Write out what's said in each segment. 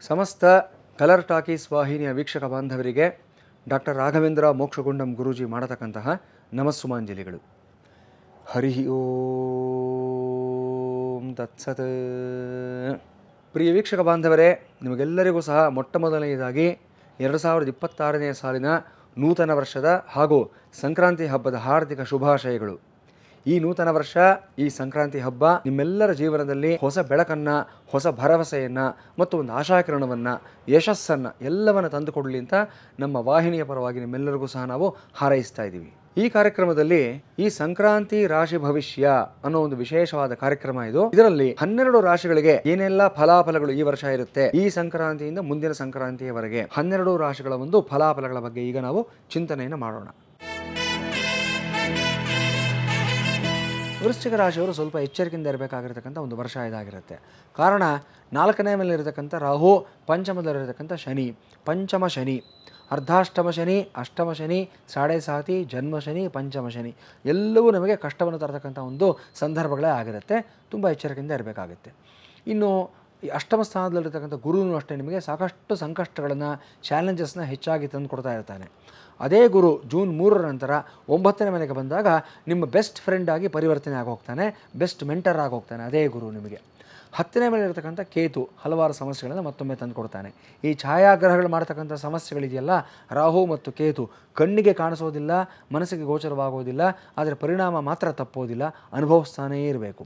ಸಮಸ್ತ colour talkies ವಾಹಿನಿಯ ವೀಕ್ಷಕ ಬಾಂಧವರಿಗೆ ಡಾಕ್ಟರ್ ರಾಘವೇಂದ್ರ ಮೋಕ್ಷಗುಂಡಂ ಗುರೂಜಿ ಮಾಡತಕ್ಕಂತಹ ನಮಸ್ಸುಮಾಂಜಲಿಗಳು. ಹರಿ ಓಂ ತತ್ಸತ್. ಪ್ರಿಯ ವೀಕ್ಷಕ ಬಾಂಧವರೇ, ನಿಮಗೆಲ್ಲರಿಗೂ ಸಹ ಮೊಟ್ಟಮೊದಲನೆಯದಾಗಿ 2026ನೇ ಸಾಲಿನ ನೂತನ ವರ್ಷದ ಹಾಗೂ ಸಂಕ್ರಾಂತಿ ಹಬ್ಬದ ಹಾರ್ದಿಕ ಶುಭಾಶಯಗಳು. ಈ ನೂತನ ವರ್ಷ, ಈ ಸಂಕ್ರಾಂತಿ ಹಬ್ಬ ನಿಮ್ಮೆಲ್ಲರ ಜೀವನದಲ್ಲಿ ಹೊಸ ಬೆಳಕನ್ನು, ಹೊಸ ಭರವಸೆಯನ್ನು ಮತ್ತು ಒಂದು ಆಶಾಕಿರಣವನ್ನು, ಯಶಸ್ಸನ್ನು ಎಲ್ಲವನ್ನು ತಂದುಕೊಡಲಿ ಅಂತ ನಮ್ಮ ವಾಹಿನಿಯ ಪರವಾಗಿ ನಿಮ್ಮೆಲ್ಲರಿಗೂ ಸಹ ನಾವು ಹಾರೈಸ್ತಾ ಇದ್ದೀವಿ. ಈ ಕಾರ್ಯಕ್ರಮದಲ್ಲಿ ಈ ಸಂಕ್ರಾಂತಿ ರಾಶಿ ಭವಿಷ್ಯ ಅನ್ನೋ ಒಂದು ವಿಶೇಷವಾದ ಕಾರ್ಯಕ್ರಮ ಇದು. ಇದರಲ್ಲಿ 12 ರಾಶಿಗಳಿಗೆ ಏನೆಲ್ಲ ಫಲಾಫಲಗಳು ಈ ವರ್ಷ ಇರುತ್ತೆ, ಈ ಸಂಕ್ರಾಂತಿಯಿಂದ ಮುಂದಿನ ಸಂಕ್ರಾಂತಿಯವರೆಗೆ 12 ರಾಶಿಗಳ ಒಂದು ಫಲಾಫಲಗಳ ಬಗ್ಗೆ ಈಗ ನಾವು ಚಿಂತನೆಯನ್ನು ಮಾಡೋಣ. ವೃಶ್ಚಿಕ ರಾಶಿಯವರು ಸ್ವಲ್ಪ ಎಚ್ಚರಿಕೆಯಿಂದ ಇರಬೇಕಾಗಿರ್ತಕ್ಕಂಥ ಒಂದು ವರ್ಷ ಇದಾಗಿರುತ್ತೆ. ಕಾರಣ 4ನೇ ಮೇಲೆ ಇರತಕ್ಕಂಥ ರಾಹು, ಪಂಚಮದಲ್ಲಿರತಕ್ಕಂಥ ಶನಿ, ಪಂಚಮ ಶನಿ, ಅರ್ಧಾಷ್ಟಮ ಶನಿ, ಅಷ್ಟಮ ಶನಿ, ಸಾಡೆ ಸಾತಿ, ಜನ್ಮ ಶನಿ, ಪಂಚಮ ಶನಿ ಎಲ್ಲವೂ ನಮಗೆ ಕಷ್ಟವನ್ನು ತರತಕ್ಕಂಥ ಒಂದು ಸಂದರ್ಭಗಳೇ ಆಗಿರುತ್ತೆ. ತುಂಬ ಎಚ್ಚರಿಕೆಯಿಂದ ಇರಬೇಕಾಗುತ್ತೆ. ಇನ್ನು ಈ ಅಷ್ಟಮ ಸ್ಥಾನದಲ್ಲಿರ್ತಕ್ಕಂಥ ಗುರುವೂ ಅಷ್ಟೇ ನಿಮಗೆ ಸಾಕಷ್ಟು ಸಂಕಷ್ಟಗಳನ್ನು, ಚಾಲೆಂಜಸ್ನ ಹೆಚ್ಚಾಗಿ ತಂದು ಕೊಡ್ತಾ ಇರ್ತಾನೆ. ಅದೇ ಗುರು ಜೂನ್ 3ರ ನಂತರ 9ನೇ ಮನೆಗೆ ಬಂದಾಗ ನಿಮ್ಮ ಬೆಸ್ಟ್ ಫ್ರೆಂಡ್ ಆಗಿ ಪರಿವರ್ತನೆ ಆಗೋಗ್ತಾನೆ, ಬೆಸ್ಟ್ ಮೆಂಟರ್ ಆಗೋಗ್ತಾನೆ ಅದೇ ಗುರು ನಿಮಗೆ. 10ನೇ ಮೇಲೆ ಇರತಕ್ಕಂಥ ಕೇತು ಹಲವಾರು ಸಮಸ್ಯೆಗಳನ್ನು ಮತ್ತೊಮ್ಮೆ ತಂದು ಕೊಡ್ತಾನೆ. ಈ ಛಾಯಾಗ್ರಹಗಳು ಮಾಡ್ತಕ್ಕಂಥ ಸಮಸ್ಯೆಗಳಿದೆಯಲ್ಲ, ರಾಹು ಮತ್ತು ಕೇತು ಕಣ್ಣಿಗೆ ಕಾಣಿಸೋದಿಲ್ಲ, ಮನಸ್ಸಿಗೆ ಗೋಚರವಾಗೋದಿಲ್ಲ, ಆದರೆ ಪರಿಣಾಮ ಮಾತ್ರ ತಪ್ಪೋದಿಲ್ಲ, ಅನುಭವಿಸ್ತಾನೇ ಇರಬೇಕು.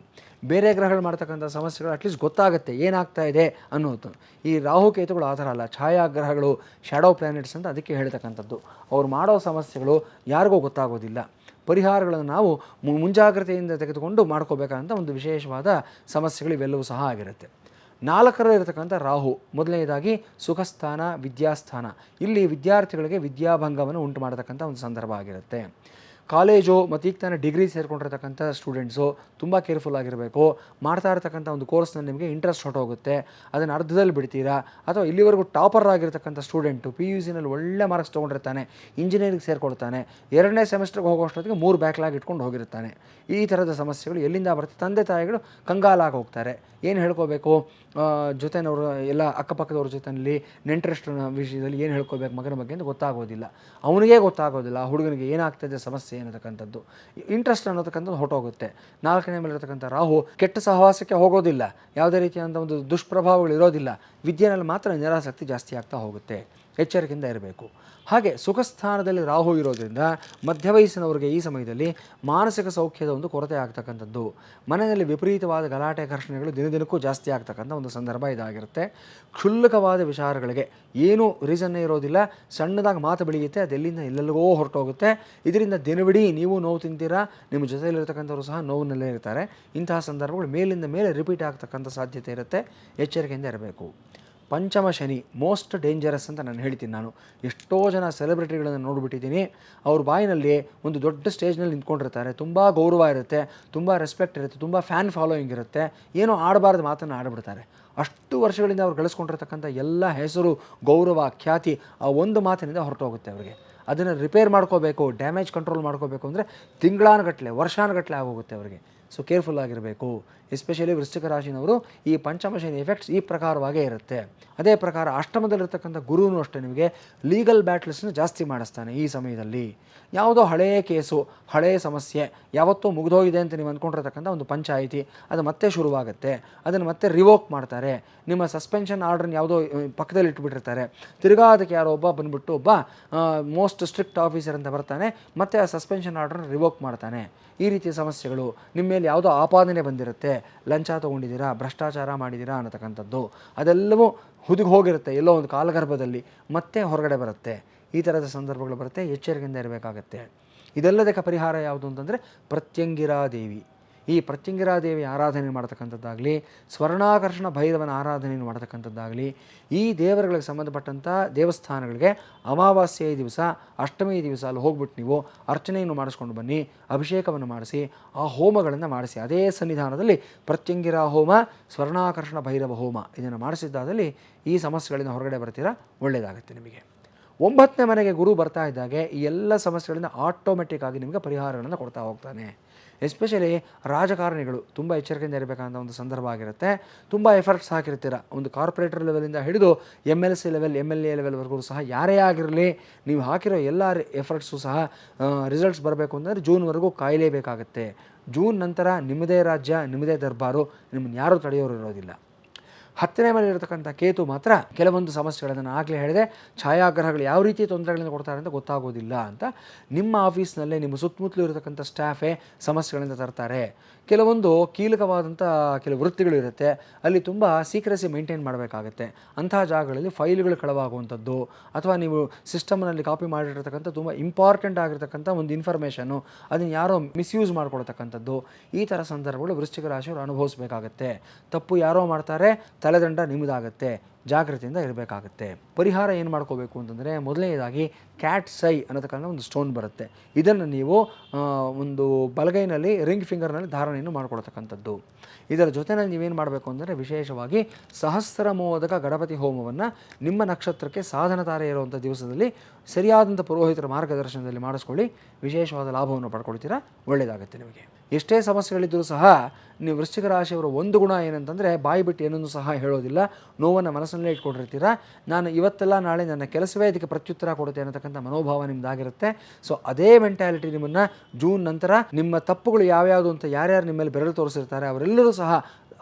ಬೇರೆ ಗ್ರಹಗಳು ಮಾಡ್ತಕ್ಕಂಥ ಸಮಸ್ಯೆಗಳು ಅಟ್ಲೀಸ್ಟ್ ಗೊತ್ತಾಗುತ್ತೆ ಏನಾಗ್ತಾ ಇದೆ ಅನ್ನೋದು. ಈ ರಾಹು ಕೇತುಗಳು ಆ ಥರ ಅಲ್ಲ, ಛಾಯಾಗ್ರಹಗಳು, ಶ್ಯಾಡೋ ಪ್ಲಾನೆಟ್ಸ್ ಅಂತ ಅದಕ್ಕೆ ಹೇಳ್ತಕ್ಕಂಥದ್ದು. ಅವ್ರು ಮಾಡೋ ಸಮಸ್ಯೆಗಳು ಯಾರಿಗೂ ಗೊತ್ತಾಗೋದಿಲ್ಲ. ಪರಿಹಾರಗಳನ್ನು ನಾವು ಮುಂಜಾಗ್ರತೆಯಿಂದ ತೆಗೆದುಕೊಂಡು ಮಾಡ್ಕೋಬೇಕಂತ ಒಂದು ವಿಶೇಷವಾದ ಸಮಸ್ಯೆಗಳು ಇವೆಲ್ಲವೂ ಸಹ ಆಗಿರುತ್ತೆ. 4ರಲ್ಲಿರತಕ್ಕಂಥ ರಾಹು ಮೊದಲನೇದಾಗಿ ಸುಖಸ್ಥಾನ, ವಿದ್ಯಾಸ್ಥಾನ. ಇಲ್ಲಿ ವಿದ್ಯಾರ್ಥಿಗಳಿಗೆ ವಿದ್ಯಾಭಂಗವನ್ನು ಉಂಟು ಮಾಡತಕ್ಕಂಥ ಒಂದು ಸಂದರ್ಭ ಆಗಿರುತ್ತೆ. ಕಾಲೇಜು ಮತ್ತು ಈಗ ತಾನೇ ಡಿಗ್ರಿ ಸೇರಿಕೊಂಡಿರ್ತಕ್ಕಂಥ ಸ್ಟೂಡೆಂಟ್ಸು ತುಂಬ ಕೇರ್ಫುಲ್ ಆಗಿರಬೇಕು. ಮಾಡ್ತಾ ಇರ್ತಕ್ಕಂಥ ಒಂದು ಕೋರ್ಸ್ನಲ್ಲಿ ನಿಮಗೆ ಇಂಟ್ರೆಸ್ಟ್ ಹೊರಟೋಗುತ್ತೆ, ಅದನ್ನು ಅರ್ಧದಲ್ಲಿ ಬಿಡ್ತೀರಾ. ಅಥವಾ ಇಲ್ಲಿವರೆಗೂ ಟಾಪರ್ ಆಗಿರ್ತಕ್ಕಂಥ ಸ್ಟೂಡೆಂಟು PUCನಲ್ಲಿ ಒಳ್ಳೆ ಮಾರ್ಕ್ಸ್ ತೊಗೊಂಡಿರ್ತಾನೆ, ಇಂಜಿನಿಯರಿಂಗ್ ಸೇರಿಕೊಳ್ತಾನೆ, 2ನೇ ಸೆಮಿಸ್ಟರ್ಗೆ ಹೋಗೋಷ್ಟೊತ್ತಿಗೆ 3 ಬ್ಯಾಕ್ಲಾಗ್ ಇಟ್ಕೊಂಡು ಹೋಗಿರ್ತಾನೆ. ಈ ಥರದ ಸಮಸ್ಯೆಗಳು ಎಲ್ಲಿಂದ ಬರುತ್ತೆ? ತಂದೆ ತಾಯಿಗಳು ಕಂಗಾಲಾಗಿ ಹೋಗ್ತಾರೆ. ಏನು ಹೇಳ್ಕೋಬೇಕು, ಜೊತೆನವರು ಎಲ್ಲ ಅಕ್ಕಪಕ್ಕದವ್ರ ಜೊತೆಯಲ್ಲಿ ನೆಂಟರಷ್ಟರ ವಿಷಯದಲ್ಲಿ ಏನು ಹೇಳ್ಕೋಬೇಕು ಮಗನ ಬಗ್ಗೆ ಅಂತ ಗೊತ್ತಾಗೋದಿಲ್ಲ. ಅವನಿಗೇ ಗೊತ್ತಾಗೋದಿಲ್ಲ ಆ ಹುಡುಗನಿಗೆ ಏನಾಗ್ತದೆ ಸಮಸ್ಯೆ ಅನ್ನತಕ್ಕಂಥದ್ದು. ಇಂಟ್ರೆಸ್ಟ್ ಅನ್ನೋತಕ್ಕಂಥದ್ದು ಹೊರಟೋಗುತ್ತೆ. 4ನೇ ಮೇಲೆ ಇರತಕ್ಕಂಥ ರಾಹು ಕೆಟ್ಟ ಸಹವಾಸಕ್ಕೆ ಹೋಗೋದಿಲ್ಲ, ಯಾವುದೇ ರೀತಿಯಾದಂಥ ಒಂದು ದುಷ್ಪ್ರಭಾವಗಳು ಇರೋದಿಲ್ಲ, ವಿದ್ಯೆನಲ್ಲಿ ಮಾತ್ರ ನಿರಾಸಕ್ತಿ ಜಾಸ್ತಿ ಆಗ್ತಾ ಹೋಗುತ್ತೆ. ಎಚ್ಚರಿಕೆಯಿಂದ ಇರಬೇಕು. ಹಾಗೆ ಸುಖಸ್ಥಾನದಲ್ಲಿ ರಾಹು ಇರೋದ್ರಿಂದ ಮಧ್ಯ ವಯಸ್ಸಿನವರಿಗೆ ಈ ಸಮಯದಲ್ಲಿ ಮಾನಸಿಕ ಸೌಖ್ಯದ ಒಂದು ಕೊರತೆ ಆಗ್ತಕ್ಕಂಥದ್ದು, ಮನೆಯಲ್ಲಿ ವಿಪರೀತವಾದ ಗಲಾಟೆ ಘರ್ಷಣೆಗಳು ದಿನದಿನಕ್ಕೂ ಜಾಸ್ತಿ ಆಗ್ತಕ್ಕಂಥ ಒಂದು ಸಂದರ್ಭ ಇದಾಗಿರುತ್ತೆ. ಕ್ಷುಲ್ಲಕವಾದ ವಿಚಾರಗಳಿಗೆ ಏನೂ ರೀಸನ್ನೇ ಇರೋದಿಲ್ಲ, ಸಣ್ಣದಾಗಿ ಮಾತು ಬೆಳೆಯುತ್ತೆ, ಅದೆಲ್ಲಿಂದ ಎಲ್ಲೆಲ್ಲಿಗೋ ಹೊರಟೋಗುತ್ತೆ. ಇದರಿಂದ ದಿನವಿಡೀ ನೀವು ನೋವು ತಿಂತೀರಾ, ನಿಮ್ಮ ಜೊತೆಯಲ್ಲಿರ್ತಕ್ಕಂಥವ್ರು ಸಹ ನೋವಿನಲ್ಲೇ ಇರ್ತಾರೆ. ಇಂತಹ ಸಂದರ್ಭಗಳು ಮೇಲಿಂದ ಮೇಲೆ ರಿಪೀಟ್ ಆಗ್ತಕ್ಕಂಥ ಸಾಧ್ಯತೆ ಇರುತ್ತೆ. ಎಚ್ಚರಿಕೆಯಿಂದ ಇರಬೇಕು. ಪಂಚಮ ಶನಿ ಮೋಸ್ಟ್ ಡೇಂಜರಸ್ ಅಂತ ನಾನು ಹೇಳ್ತೀನಿ. ನಾನು ಎಷ್ಟೋ ಜನ ಸೆಲೆಬ್ರಿಟಿಗಳನ್ನು ನೋಡಿಬಿಟ್ಟಿದ್ದೀನಿ. ಅವ್ರ ಬಾಯಿನಲ್ಲಿ ಒಂದು ದೊಡ್ಡ ಸ್ಟೇಜ್ನಲ್ಲಿ ನಿಂತ್ಕೊಂಡಿರ್ತಾರೆ, ತುಂಬ ಗೌರವ ಇರುತ್ತೆ, ತುಂಬ ರೆಸ್ಪೆಕ್ಟ್ ಇರುತ್ತೆ, ತುಂಬ ಫ್ಯಾನ್ ಫಾಲೋಯಿಂಗ್ ಇರುತ್ತೆ, ಏನೋ ಆಡಬಾರ್ದು ಮಾತನ್ನು ಆಡಿಬಿಡ್ತಾರೆ. ಅಷ್ಟು ವರ್ಷಗಳಿಂದ ಅವ್ರು ಗಳಿಸ್ಕೊಂಡಿರ್ತಕ್ಕಂಥ ಎಲ್ಲ ಹೆಸರು, ಗೌರವ, ಖ್ಯಾತಿ ಆ ಒಂದು ಮಾತಿನಿಂದ ಹೊರಟೋಗುತ್ತೆ ಅವರಿಗೆ. ಅದನ್ನು ರಿಪೇರ್ ಮಾಡ್ಕೋಬೇಕು, ಡ್ಯಾಮೇಜ್ ಕಂಟ್ರೋಲ್ ಮಾಡ್ಕೋಬೇಕು ಅಂದರೆ ತಿಂಗಳಾನುಗಟ್ಟಲೆ, ವರ್ಷಾನುಗಟ್ಟಲೆ ಆಗೋಗುತ್ತೆ ಅವರಿಗೆ. ಸೊ ಕೇರ್ಫುಲ್ ಆಗಿರಬೇಕು. ಎಸ್ಪೆಷಲಿ ವೃಶ್ಚಿಕ ರಾಶಿನವರು ಈ ಪಂಚಮ ಶನಿ ಎಫೆಕ್ಟ್ಸ್ ಈ ಪ್ರಕಾರವಾಗೇ ಇರುತ್ತೆ. ಅದೇ ಪ್ರಕಾರ ಅಷ್ಟಮದಲ್ಲಿರ್ತಕ್ಕಂಥ ಗುರುವೂ ಅಷ್ಟೇ ನಿಮಗೆ ಲೀಗಲ್ ಬ್ಯಾಟ್ಲ್ಸ್ನ ಜಾಸ್ತಿ ಮಾಡಿಸ್ತಾನೆ ಈ ಸಮಯದಲ್ಲಿ. ಯಾವುದೋ ಹಳೆಯ ಕೇಸು, ಹಳೆಯ ಸಮಸ್ಯೆ ಯಾವತ್ತೂ ಮುಗಿದೋಗಿದೆ ಅಂತ ನೀವು ಅಂದ್ಕೊಂಡಿರ್ತಕ್ಕಂಥ ಒಂದು ಪಂಚಾಯಿತಿ ಅದು ಮತ್ತೆ ಶುರುವಾಗುತ್ತೆ. ಅದನ್ನು ಮತ್ತೆ ರಿವೋಕ್ ಮಾಡ್ತಾರೆ. ನಿಮ್ಮ ಸಸ್ಪೆನ್ಷನ್ ಆರ್ಡ್ರನ್ನ ಯಾವುದೋ ಪಕ್ಕದಲ್ಲಿ ಇಟ್ಬಿಟ್ಟಿರ್ತಾರೆ. ತಿರ್ಗಾ ಅದಕ್ಕೆ ಯಾರೋ ಒಬ್ಬ ಬಂದುಬಿಟ್ಟು ಒಬ್ಬ ಮೋಸ್ಟ್ ಸ್ಟ್ರಿಕ್ಟ್ ಆಫೀಸರ್ ಅಂತ ಬರ್ತಾನೆ, ಮತ್ತು ಆ ಸಸ್ಪೆನ್ಷನ್ ಆರ್ಡ್ರನ್ನ ರಿವೋಕ್ ಮಾಡ್ತಾನೆ. ಈ ರೀತಿಯ ಸಮಸ್ಯೆಗಳು ನಿಮ್ಮ ಮೇಲೆ ಯಾವುದೋ ಆಪಾದನೆ ಬಂದಿರುತ್ತೆ, ಲಂಚ ತೊಗೊಂಡಿದ್ದೀರಾ, ಭ್ರಷ್ಟಾಚಾರ ಮಾಡಿದ್ದೀರಾ ಅನ್ನತಕ್ಕಂಥದ್ದು, ಅದೆಲ್ಲವೂ ಹುದುಗಿ ಹೋಗಿರುತ್ತೆ ಎಲ್ಲೋ ಒಂದು ಕಾಲಗರ್ಭದಲ್ಲಿ, ಮತ್ತೆ ಹೊರಗಡೆ ಬರುತ್ತೆ. ಈ ಥರದ ಸಂದರ್ಭಗಳು ಬರುತ್ತೆ. ಎಚ್ಚರಿಕೆಯಿಂದ ಇರಬೇಕಾಗತ್ತೆ. ಇದೆಲ್ಲದಕ್ಕೆ ಪರಿಹಾರ ಯಾವುದು ಅಂತಂದರೆ ಪ್ರತ್ಯಂಗಿರಾದೇವಿ. ಈ ಪ್ರತ್ಯಂಗಿರಾದೇವಿ ಆರಾಧನೆ ಮಾಡ್ತಕ್ಕಂಥದ್ದಾಗಲಿ, ಸ್ವರ್ಣಾಕರ್ಷಣ ಭೈರವನ ಆರಾಧನೆಯನ್ನು ಮಾಡ್ತಕ್ಕಂಥದ್ದಾಗಲಿ, ಈ ದೇವರುಗಳಿಗೆ ಸಂಬಂಧಪಟ್ಟಂಥ ದೇವಸ್ಥಾನಗಳಿಗೆ ಅಮಾವಾಸ್ಯೆಯ ದಿವಸ, ಅಷ್ಟಮಿಯ ದಿವಸ ಅಲ್ಲಿ ಹೋಗ್ಬಿಟ್ಟು ನೀವು ಅರ್ಚನೆಯನ್ನು ಮಾಡಿಸ್ಕೊಂಡು ಬನ್ನಿ, ಅಭಿಷೇಕವನ್ನು ಮಾಡಿಸಿ, ಆ ಹೋಮಗಳನ್ನು ಮಾಡಿಸಿ. ಅದೇ ಸನ್ನಿಧಾನದಲ್ಲಿ ಪ್ರತ್ಯಂಗಿರಾ ಹೋಮ, ಸ್ವರ್ಣಾಕರ್ಷಣ ಭೈರವ ಹೋಮ ಇದನ್ನು ಮಾಡಿಸಿದ್ದಾದಲ್ಲಿ ಈ ಸಮಸ್ಯೆಗಳಿಂದ ಹೊರಗಡೆ ಬರ್ತೀರಾ, ಒಳ್ಳೆಯದಾಗುತ್ತೆ ನಿಮಗೆ. 9ನೇ ಮನೆಗೆ ಗುರು ಬರ್ತಾ ಇದ್ದಾಗೆ ಈ ಎಲ್ಲ ಸಮಸ್ಯೆಗಳಿಂದ ಆಟೋಮೆಟಿಕ್ ಆಗಿ ನಿಮಗೆ ಪರಿಹಾರಗಳನ್ನು ಕೊಡ್ತಾ ಹೋಗ್ತಾನೆ. ಎಸ್ಪೆಷಲಿ ರಾಜಕಾರಣಿಗಳು ತುಂಬ ಎಚ್ಚರಿಕೆಯಿಂದ ಇರಬೇಕಂತ ಒಂದು ಸಂದರ್ಭ ಆಗಿರುತ್ತೆ. ತುಂಬ ಎಫರ್ಟ್ಸ್ ಹಾಕಿರ್ತೀರ, ಒಂದು ಕಾರ್ಪೊರೇಟರ್ ಲೆವೆಲಿಂದ ಹಿಡಿದು MLC ಲೆವೆಲ್ MLA ಲೆವೆಲ್ವರೆಗೂ ಸಹ ಯಾರೇ ಆಗಿರಲಿ ನೀವು ಹಾಕಿರೋ ಎಲ್ಲ ಎಫರ್ಟ್ಸು ಸಹ ರಿಸಲ್ಟ್ಸ್ ಬರಬೇಕು ಅಂದರೆ ಜೂನ್ವರೆಗೂ ಕಾಯಲೇಬೇಕಾಗುತ್ತೆ. ಜೂನ್ ನಂತರ ನಿಮ್ಮದೇ ರಾಜ್ಯ, ನಿಮ್ಮದೇ ದರ್ಬಾರು, ನಿಮ್ಮನ್ನು ಯಾರೂ ತಡೆಯೋರು ಇರೋದಿಲ್ಲ. 10ನೇ ಮೇಲೆ ಇರತಕ್ಕಂಥ ಕೇತು ಮಾತ್ರ ಕೆಲವೊಂದು ಸಮಸ್ಯೆಗಳನ್ನು ನಾನು ಆಗಲೇ ಹೇಳಿದೆ, ಛಾಯಾಗ್ರಹಗಳು ಯಾವ ರೀತಿ ತೊಂದರೆಗಳನ್ನು ಕೊಡ್ತಾರೆ ಅಂತ ಗೊತ್ತಾಗೋದಿಲ್ಲ ಅಂತ. ನಿಮ್ಮ ಆಫೀಸ್ನಲ್ಲೇ ನಿಮ್ಮ ಸುತ್ತಮುತ್ತಲೂ ಇರತಕ್ಕಂಥ ಸ್ಟಾಫೇ ಸಮಸ್ಯೆಗಳಿಂದ ತರ್ತಾರೆ. ಕೆಲವೊಂದು ಕೀಲಕವಾದಂಥ ಕೆಲವು ವೃತ್ತಿಗಳು ಇರುತ್ತೆ, ಅಲ್ಲಿ ತುಂಬ ಸೀಕ್ರೆಸಿ ಮೇಂಟೈನ್ ಮಾಡಬೇಕಾಗತ್ತೆ. ಅಂತಹ ಜಾಗಗಳಲ್ಲಿ ಫೈಲ್ಗಳು ಕಳವಾಗುವಂಥದ್ದು ಅಥವಾ ನೀವು ಸಿಸ್ಟಮ್ನಲ್ಲಿ ಕಾಪಿ ಮಾಡಿರ್ತಕ್ಕಂಥ ತುಂಬ ಇಂಪಾರ್ಟೆಂಟ್ ಆಗಿರ್ತಕ್ಕಂಥ ಒಂದು ಇನ್ಫಾರ್ಮೇಷನ್ನು ಅದನ್ನು ಯಾರೋ ಮಿಸ್ಯೂಸ್ ಮಾಡ್ಕೊಳ್ತಕ್ಕಂಥದ್ದು, ಈ ಥರ ಸಂದರ್ಭಗಳು ವೃಶ್ಚಿಕ ರಾಶಿಯವರು ಅನುಭವಿಸಬೇಕಾಗತ್ತೆ. ತಪ್ಪು ಯಾರೋ ಮಾಡ್ತಾರೆ, ತಲೆದಂಡ ನಿಮ್ಮದಾಗತ್ತೆ, ಜಾಗ್ರತೆಯಿಂದ ಇರಬೇಕಾಗತ್ತೆ. ಪರಿಹಾರ ಏನು ಮಾಡ್ಕೋಬೇಕು ಅಂತಂದರೆ, ಮೊದಲನೇದಾಗಿ ಕ್ಯಾಟ್ಸ್ ಐ ಅನ್ನತಕ್ಕಂಥ ಒಂದು ಸ್ಟೋನ್ ಬರುತ್ತೆ. ಇದನ್ನು ನೀವು ಒಂದು ಬಲಗೈನಲ್ಲಿ ರಿಂಗ್ ಫಿಂಗರ್ನಲ್ಲಿ ಧಾರಣೆಯನ್ನು ಮಾಡ್ಕೊಳ್ತಕ್ಕಂಥದ್ದು. ಇದರ ಜೊತೆಯಲ್ಲಿ ನೀವೇನು ಮಾಡಬೇಕು ಅಂದರೆ, ವಿಶೇಷವಾಗಿ ಸಹಸ್ರ ಮೋದಕ ಗಣಪತಿ ಹೋಮವನ್ನು ನಿಮ್ಮ ನಕ್ಷತ್ರಕ್ಕೆ ಸಾಧನ ತಾರೆ ಇರುವಂಥ ದಿವಸದಲ್ಲಿ ಸರಿಯಾದಂಥ ಪುರೋಹಿತರ ಮಾರ್ಗದರ್ಶನದಲ್ಲಿ ಮಾಡಿಸ್ಕೊಳ್ಳಿ. ವಿಶೇಷವಾದ ಲಾಭವನ್ನು ಪಡ್ಕೊಳ್ತೀರಾ, ಒಳ್ಳೆಯದಾಗುತ್ತೆ ನಿಮಗೆ. ಎಷ್ಟೇ ಸಮಸ್ಯೆಗಳಿದ್ದರೂ ಸಹ ನೀವು ವೃಶ್ಚಿಕ ರಾಶಿಯವರ ಒಂದು ಗುಣ ಏನಂತಂದರೆ, ಬಾಯಿ ಬಿಟ್ಟು ಏನನ್ನು ಸಹ ಹೇಳೋದಿಲ್ಲ, ನೋವನ್ನು ಮನಸ್ಸಲ್ಲೇ ಇಟ್ಕೊಂಡಿರ್ತೀರ. ನಾನು ಇವತ್ತೆಲ್ಲ ನಾಳೆ ನನ್ನ ಕೆಲಸವೇ ಇದಕ್ಕೆ ಪ್ರತ್ಯುತ್ತರ ಕೊಡುತ್ತೆ ಅನ್ನತಕ್ಕಂಥ ಮನೋಭಾವ ನಿಮ್ಮದಾಗಿರುತ್ತೆ. ಸೊ ಅದೇ ಮೆಂಟ್ಯಾಲಿಟಿ ನಿಮ್ಮನ್ನು ಜೂನ್ ನಂತರ ನಿಮ್ಮ ತಪ್ಪುಗಳು ಯಾವ್ಯಾವುದು ಅಂತ ಯಾರ್ಯಾರು ನಿಮ್ಮ ಮೇಲೆ ಬೆರಳು ತೋರಿಸಿರ್ತಾರೆ ಅವರೆಲ್ಲರೂ ಸಹ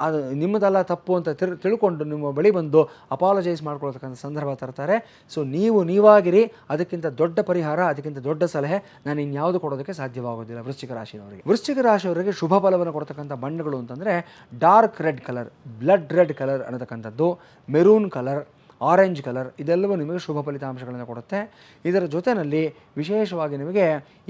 ಅದು ನಿಮ್ಮದೆಲ್ಲ ತಪ್ಪು ಅಂತ ತಿಳ್ಕೊಂಡು ನಿಮ್ಮ ಬಳಿ ಬಂದು ಅಪಾಲಜೈಸ್ ಮಾಡ್ಕೊಳ್ತಕ್ಕಂಥ ಸಂದರ್ಭ ತರ್ತಾರೆ. ಸೊ ನೀವಾಗಿರಿ. ಅದಕ್ಕಿಂತ ದೊಡ್ಡ ಪರಿಹಾರ, ಅದಕ್ಕಿಂತ ದೊಡ್ಡ ಸಲಹೆ ನಾನು ಇನ್ಯಾವುದು ಕೊಡೋದಕ್ಕೆ ಸಾಧ್ಯವಾಗೋದಿಲ್ಲ ವೃಶ್ಚಿಕ ರಾಶಿಯವರಿಗೆ. ವೃಶ್ಚಿಕ ರಾಶಿಯವರಿಗೆ ಶುಭ ಫಲವನ್ನು ಕೊಡ್ತಕ್ಕಂಥ ಬಣ್ಣಗಳು ಅಂತಂದರೆ dark red colour, blood red colour ಅನ್ನತಕ್ಕಂಥದ್ದು, ಮೆರೂನ್ ಕಲರ್, ಆರೆಂಜ್ ಕಲರ್, ಇದೆಲ್ಲವೂ ನಿಮಗೆ ಶುಭ ಫಲಿತಾಂಶಗಳನ್ನು ಕೊಡುತ್ತೆ. ಇದರ ಜೊತೆಯಲ್ಲಿ ವಿಶೇಷವಾಗಿ ನಿಮಗೆ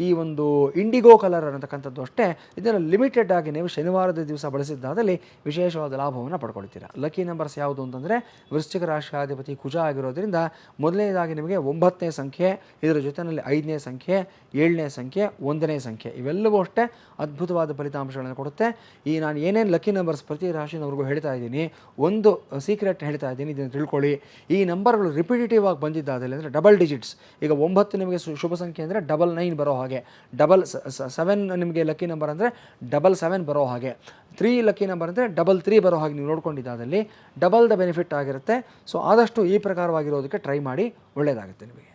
ಈ ಒಂದು ಇಂಡಿಗೋ ಕಲರ್ ಅನ್ನತಕ್ಕಂಥದ್ದು ಅಷ್ಟೇ, ಇದನ್ನು ಲಿಮಿಟೆಡ್ ಆಗಿ ನೀವು ಶನಿವಾರದ ದಿವಸ ಬಳಸಿದ್ದಾದಲ್ಲಿ ವಿಶೇಷವಾದ ಲಾಭವನ್ನು ಪಡ್ಕೊಳ್ತೀರಾ. ಲಕ್ಕಿ ನಂಬರ್ಸ್ ಯಾವುದು ಅಂತಂದರೆ, ವೃಶ್ಚಿಕ ರಾಶಿಯಾಧಿಪತಿ ಕುಜ ಆಗಿರೋದ್ರಿಂದ ಮೊದಲನೇದಾಗಿ ನಿಮಗೆ 9ನೇ ಸಂಖ್ಯೆ, ಇದರ ಜೊತೆಯಲ್ಲಿ 5ನೇ ಸಂಖ್ಯೆ, 7ನೇ ಸಂಖ್ಯೆ, 1ನೇ ಸಂಖ್ಯೆ, ಇವೆಲ್ಲವೂ ಅಷ್ಟೇ ಅದ್ಭುತವಾದ ಫಲಿತಾಂಶಗಳನ್ನು ಕೊಡುತ್ತೆ. ಈ ನಾನು ಏನೇನು ಲಕ್ಕಿ ನಂಬರ್ಸ್ ಪ್ರತಿ ರಾಶಿನವ್ರಿಗೂ ಹೇಳ್ತಾ ಇದ್ದೀನಿ, ಒಂದು ಸೀಕ್ರೆಟ್ ಹೇಳ್ತಾ ಇದ್ದೀನಿ, ಇದನ್ನು ತಿಳ್ಕೊಳ್ಳಿ. ಈ ನಂಬರ್ಗಳು ರಿಪಿಟೇಟಿವ್ ಆಗಿ ಬಂದಿದ್ದಾದಲ್ಲಿ ಅಂದರೆ ಡಬಲ್ ಡಿಜಿಟ್ಸ್, ಈಗ 9 ನಿಮಗೆ ಶುಭ ಸಂಖ್ಯೆ ಅಂದರೆ 99 ಬರೋ ಹಾಗೆ, 7 ನಿಮಗೆ ಲಕ್ಕಿ ನಂಬರ್ ಅಂದರೆ 77 ಬರೋ ಹಾಗೆ, 3 ಲಕ್ಕಿ ನಂಬರ್ ಅಂದರೆ 33 ಬರೋ ಹಾಗೆ ನೀವು ನೋಡ್ಕೊಂಡಿದ್ದಾದಲ್ಲಿ ಡಬಲ್ ದ ಬೆನಿಫಿಟ್ ಆಗಿರುತ್ತೆ. ಸೊ ಆದಷ್ಟು ಈ ಪ್ರಕಾರವಾಗಿರೋದಕ್ಕೆ ಟ್ರೈ ಮಾಡಿ, ಒಳ್ಳೆಯದಾಗುತ್ತೆ ನಿಮಗೆ.